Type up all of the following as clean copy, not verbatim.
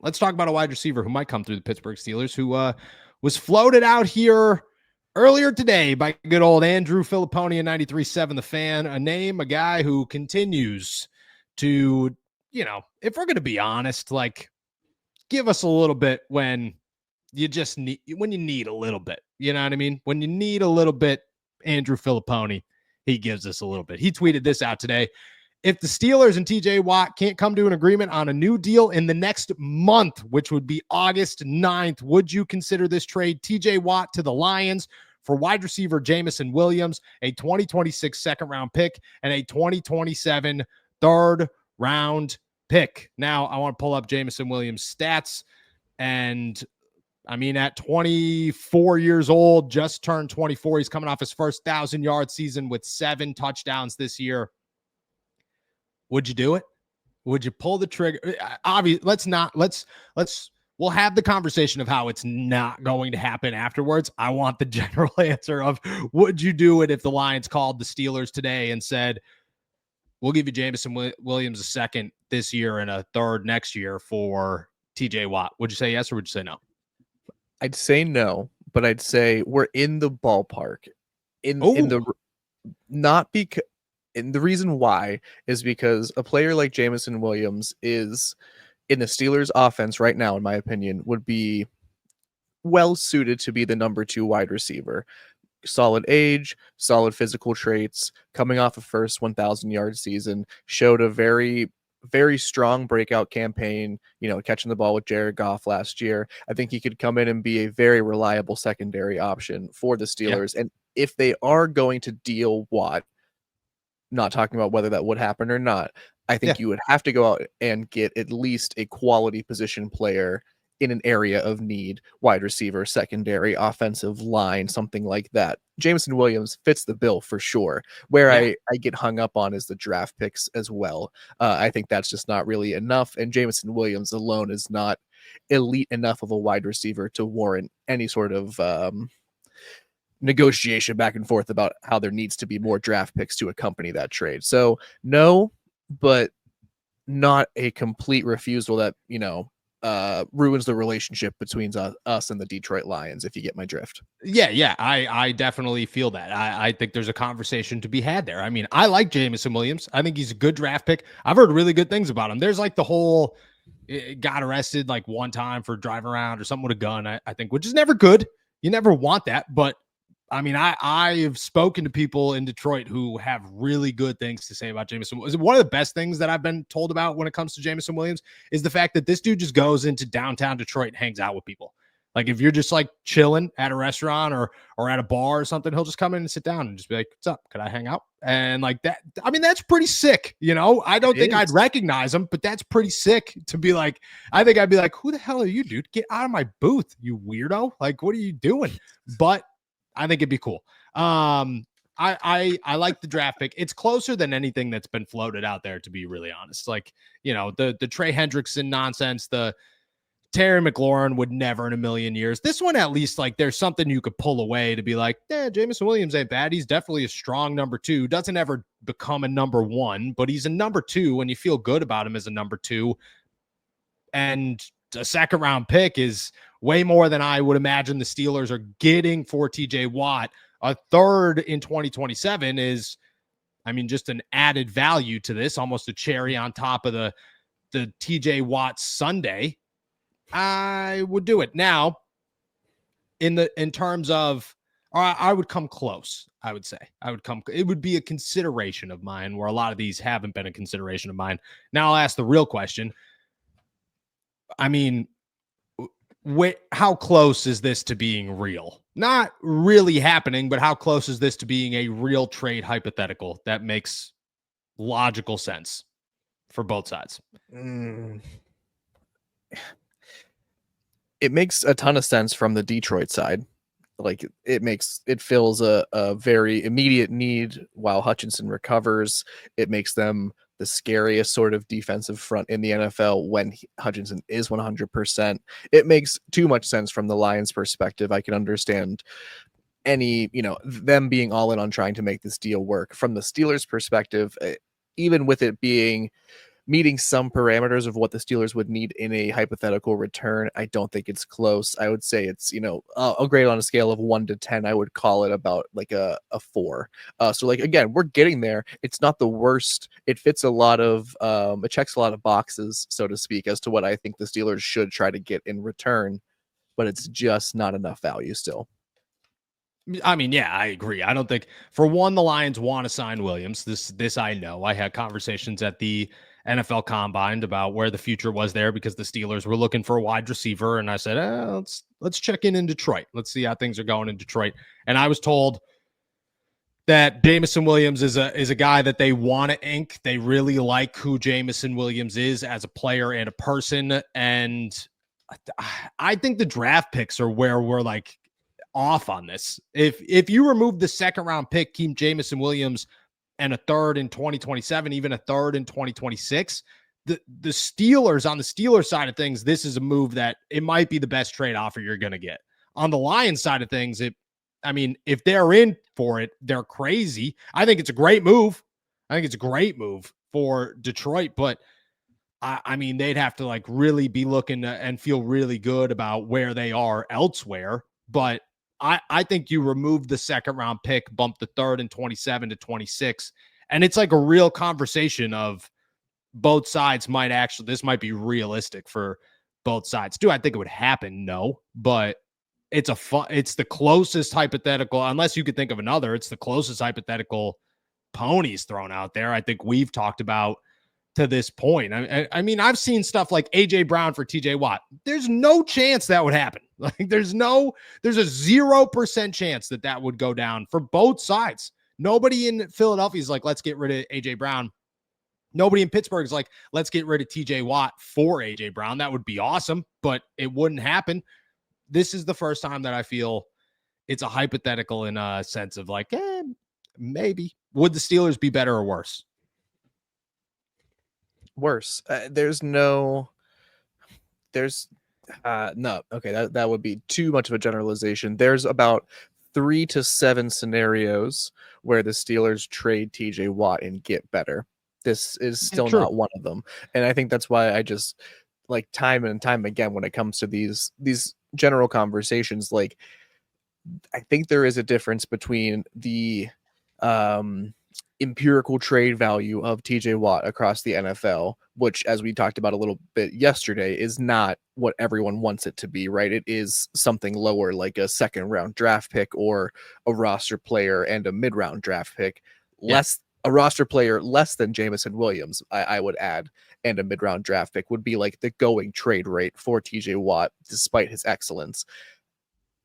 let's talk about a wide receiver who might come through the Pittsburgh Steelers, who was floated out here earlier today by good old Andrew Filipponi in 93.7 The Fan, a guy who continues to, if we're going to be honest, like, give us a little bit when you need a little bit. You know what I mean? When you need a little bit, Andrew Filipponi, he gives us a little bit. He tweeted this out today. If the Steelers and TJ Watt can't come to an agreement on a new deal in the next month, which would be August 9th, would you consider this trade? TJ Watt to the Lions for wide receiver Jameson Williams, a 2026 second-round pick, and a 2027 third-round pick. Now, I want to pull up Jameson Williams' stats, and at 24 years old, just turned 24, he's coming off his first 1,000-yard season with 7 touchdowns this year. Would you do it? Would you pull the trigger? Obviously, we'll have the conversation of how it's not going to happen afterwards. I want the general answer of, would you do it if the Lions called the Steelers today and said, we'll give you Jameson Williams a second this year and a third next year for TJ Watt? Would you say yes or would you say no? I'd say no, but I'd say we're in the ballpark. And the reason why is because a player like Jameson Williams is in the Steelers offense right now, in my opinion, would be well suited to be the number 2 wide receiver. Solid age, solid physical traits, coming off a first 1,000-yard season, showed a very, very strong breakout campaign, catching the ball with Jared Goff last year. I think he could come in and be a very reliable secondary option for the Steelers. Yeah. And if they are going to deal Watt, not talking about whether that would happen or not, I think you would have to go out and get at least a quality position player in an area of need, wide receiver, secondary, offensive line, something like that. Jameson Williams fits the bill for sure. Where I get hung up on is the draft picks as well. I think that's just not really enough, and Jameson Williams alone is not elite enough of a wide receiver to warrant any sort of negotiation back and forth about how there needs to be more draft picks to accompany that trade. So no, but not a complete refusal that, ruins the relationship between us and the Detroit Lions, if you get my drift. Yeah. I definitely feel that. I think there's a conversation to be had there. I like Jameson Williams. I think he's a good draft pick. I've heard really good things about him. There's like the whole got arrested like one time for driving around or something with a gun, I think, which is never good. You never want that. But I've spoken to people in Detroit who have really good things to say about Jameson. One of the best things that I've been told about when it comes to Jameson Williams is the fact that this dude just goes into downtown Detroit and hangs out with people. Like if you're just like chilling at a restaurant or at a bar or something, he'll just come in and sit down and just be like, "What's up? Could I hang out?" And like that. That's pretty sick. I don't think I'd recognize him, but that's pretty sick to be like, I think I'd be like, "Who the hell are you, dude? Get out of my booth, you weirdo. Like, what are you doing?" But I think it'd be cool. I like the draft pick. It's closer than anything that's been floated out there, to be really honest. Like, the Trey Hendrickson nonsense, the Terry McLaurin would never in a million years. This one, at least, like, there's something you could pull away to be like, Jameson Williams ain't bad. He's definitely a strong number 2. Doesn't ever become a number 1, but he's a number 2, and you feel good about him as a number 2. And a second round pick is way more than I would imagine the Steelers are getting for TJ Watt. A third in 2027 is, just an added value to this, almost a cherry on top of the TJ Watt Sunday. I would do it. Now, in terms of, I would come close. I would say it would be a consideration of mine, where a lot of these haven't been a consideration of mine. Now I'll ask the real question. How close is this to being real? Not really happening, but how close is this to being a real trade hypothetical that makes logical sense for both sides? It makes a ton of sense from the Detroit side. Like it fills a very immediate need while Hutchinson recovers. It makes them the scariest sort of defensive front in the NFL when Hutchinson is 100%. It makes too much sense from the Lions' perspective. I can understand them being all in on trying to make this deal work. From the Steelers' perspective, even with it being meeting some parameters of what the Steelers would need in a hypothetical return. I don't think it's close. I would say it's, I'll grade on a scale of 1 to 10. I would call it about like a 4. So like, again, we're getting there. It's not the worst. It fits a lot of, it checks a lot of boxes, so to speak, as to what I think the Steelers should try to get in return, but it's just not enough value still. I mean, yeah, I agree. I don't think, for one, the Lions want to sign Williams. This I know. I had conversations at the NFL Combine about where the future was there because the Steelers were looking for a wide receiver, and I said, let's check in Detroit. Let's see how things are going in Detroit. And I was told that Jameson Williams is a guy that they want to ink. They really like who Jameson Williams is as a player and a person, and I think the draft picks are where we're like off on this. If you remove the second round pick, keep Jameson Williams, and a third in 2027, even a third in 2026, the Steelers, on the Steelers side of things, this is a move that it might be the best trade offer you're going to get. On the Lions side of things, if they're in for it, they're crazy. I think it's a great move. I think it's a great move for Detroit, but I mean, they'd have to like really be looking and feel really good about where they are elsewhere. But I think you remove the second round pick, bump the third and 27 to 26. And it's like a real conversation of both sides this might be realistic for both sides. Do I think it would happen? No, but it's the closest hypothetical, unless you could think of another, it's the closest hypothetical ponies thrown out there. I think we've talked about to this point. I mean, I've seen stuff like AJ Brown for TJ Watt. There's no chance that would happen. Like there's a 0% chance that would go down for both sides. Nobody in Philadelphia is like, let's get rid of AJ Brown. Nobody in Pittsburgh is like, let's get rid of TJ Watt for AJ Brown. That would be awesome, but it wouldn't happen. This is the first time that I feel it's a hypothetical in a sense of like, maybe. Would the Steelers be better or worse? Worse. No. Okay, that would be too much of a generalization. There's about 3 to 7 scenarios where the Steelers trade TJ Watt and get better. This is still not one of them. And I think that's why I just like time and time again when it comes to these general conversations, like I think there is a difference between the empirical trade value of TJ Watt across the NFL, which, as we talked about a little bit yesterday, is not what everyone wants it to be, right? It is something lower, like a second round draft pick or a roster player and a mid round draft pick, a roster player less than Jameson Williams, I would add, and a mid round draft pick would be like the going trade rate for TJ Watt, despite his excellence.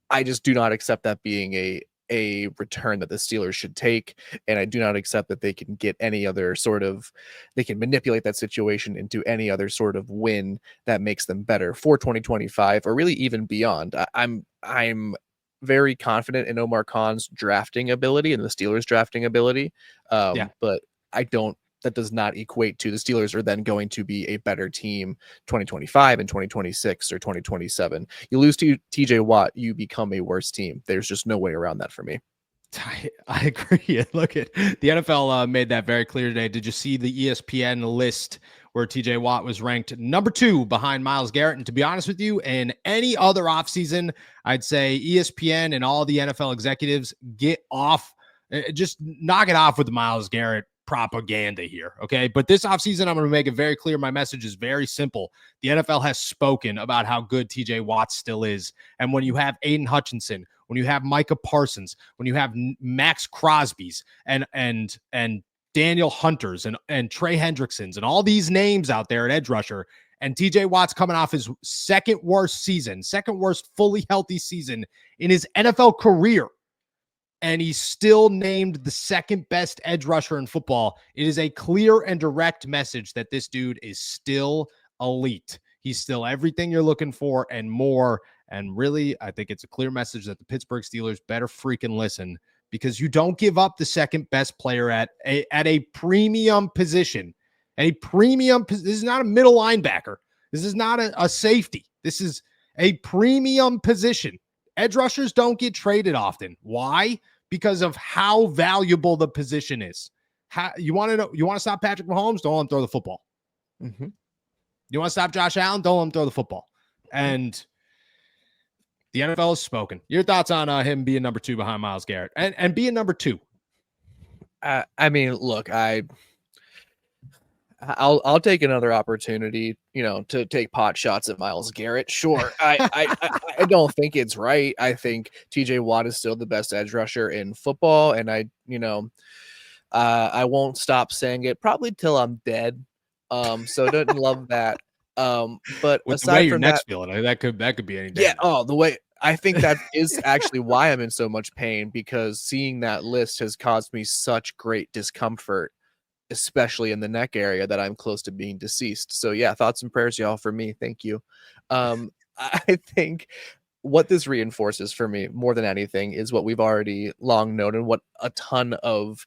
I just do not accept that being a return that the Steelers should take, and I do not accept that they can get any other sort of, they can manipulate that situation into any other sort of win that makes them better for 2025 or really even beyond. I'm very confident in Omar Khan's drafting ability and the Steelers drafting ability, but that does not equate to the Steelers are then going to be a better team 2025 and 2026 or 2027. You lose to TJ Watt, you become a worse team. There's just no way around that for me. I agree. Look at the NFL made that very clear today. Did you see the ESPN list where TJ Watt was ranked number 2 behind Myles Garrett? And to be honest with you, in any other offseason, I'd say ESPN and all the NFL executives get off, just knock it off with the Myles Garrett propaganda here. Okay. But this offseason, I'm going to make it very clear. My message is very simple. The NFL has spoken about how good TJ Watt still is. And when you have Aiden Hutchinson, when you have Micah Parsons, when you have Max Crosby's and Daniel Hunters and Trey Hendricksons and all these names out there at edge rusher, and TJ Watt's coming off his second worst fully healthy season in his NFL career, and he's still named the second best edge rusher in football. It is a clear and direct message that this dude is still elite. He's still everything you're looking for and more. And really, I think it's a clear message that the Pittsburgh Steelers better freaking listen, because you don't give up the second best player at a premium position. This is not a middle linebacker. This is not a safety. This is a premium position. Edge rushers don't get traded often. Why? Because of how valuable the position is. You want to stop Patrick Mahomes? Don't let him throw the football. Mhm. You want to stop Josh Allen? Don't let him throw the football. And the NFL has spoken. Your thoughts on him being number 2 behind Myles Garrett and being number 2? I mean, look, I'll take another opportunity, to take pot shots at Myles Garrett. Sure. I don't think it's right. I think TJ Watt is still the best edge rusher in football, and I won't stop saying it probably till I'm dead. So don't love that. But With the way aside your from that, neck's feeling, that could be any day yeah, now. the way I think that is actually why I'm in so much pain, because seeing that list has caused me such great discomfort, especially in the neck area, that I'm close to being deceased. So yeah, thoughts and prayers, y'all, for me. Thank you. I think what this reinforces for me more than anything is what we've already long known, and what a ton of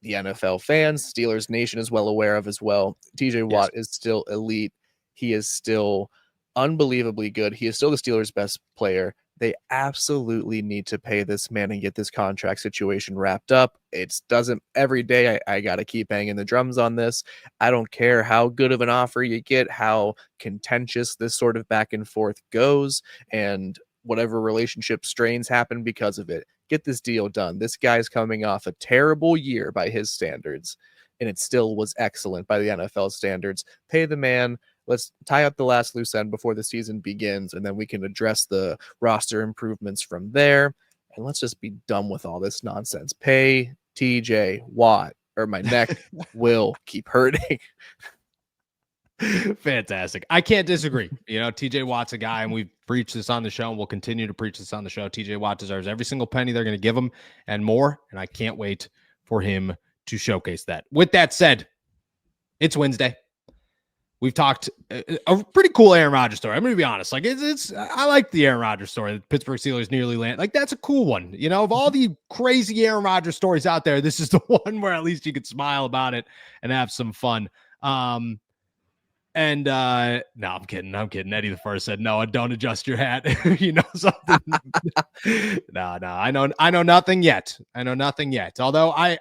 the NFL fans, Steelers Nation is well aware of as well. TJ Yes. Watt is still elite. He is still unbelievably good. He is still the Steelers' best player. They absolutely need to pay this man and get this contract situation wrapped up. It doesn't every day. I got to keep banging the drums on this. I don't care how good of an offer you get, how contentious this sort of back and forth goes, and whatever relationship strains happen because of it. Get this deal done. This guy's coming off a terrible year by his standards, and it still was excellent by the NFL standards. Pay the man. Let's tie up the last loose end before the season begins, and then we can address the roster improvements from there. And let's just be done with all this nonsense. Pay TJ Watt, or my neck will keep hurting. Fantastic. I can't disagree. TJ Watt's a guy, and we've preached this on the show, and we'll continue to preach this on the show. TJ Watt deserves every single penny they're going to give him and more. And I can't wait for him to showcase that. With that said, it's Wednesday. We've talked a pretty cool Aaron Rodgers story. I'm going to be honest. Like I like the Aaron Rodgers story. The Pittsburgh Steelers nearly land. Like that's a cool one. Of all the crazy Aaron Rodgers stories out there, this is the one where at least you could smile about it and have some fun. And no, I'm kidding. Eddie the First said, no, don't adjust your hat. Something. No, I know nothing yet. Although I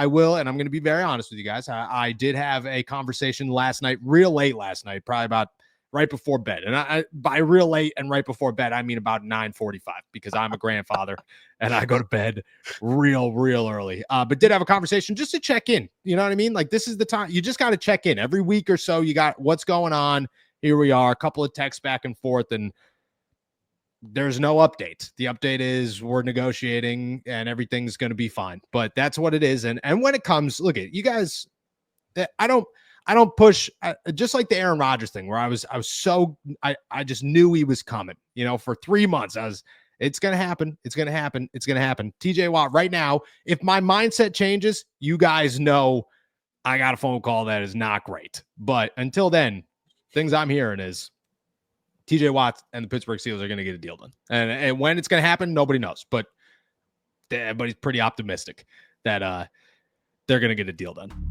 will, and I'm going to be very honest with you guys. I did have a conversation last night, real late last night, probably about right before bed. And I by real late and right before bed, I mean about 9:45, because I'm a grandfather and I go to bed real early. But did have a conversation just to check in. You know what I mean? Like this is the time you just got to check in every week or so. You got what's going on. Here we are, a couple of texts back and forth, and there's no update. The update is we're negotiating and everything's going to be fine. But that's what it is. And when it comes, look at you guys. I don't push, just like the Aaron Rodgers thing, where I just knew he was coming. For 3 months, it's going to happen. It's going to happen. It's going to happen. TJ Watt, right now, if my mindset changes, you guys know I got a phone call that is not great. But until then, things I'm hearing is TJ Watt and the Pittsburgh Steelers are going to get a deal done. And when it's going to happen, nobody knows. But everybody's pretty optimistic that they're going to get a deal done.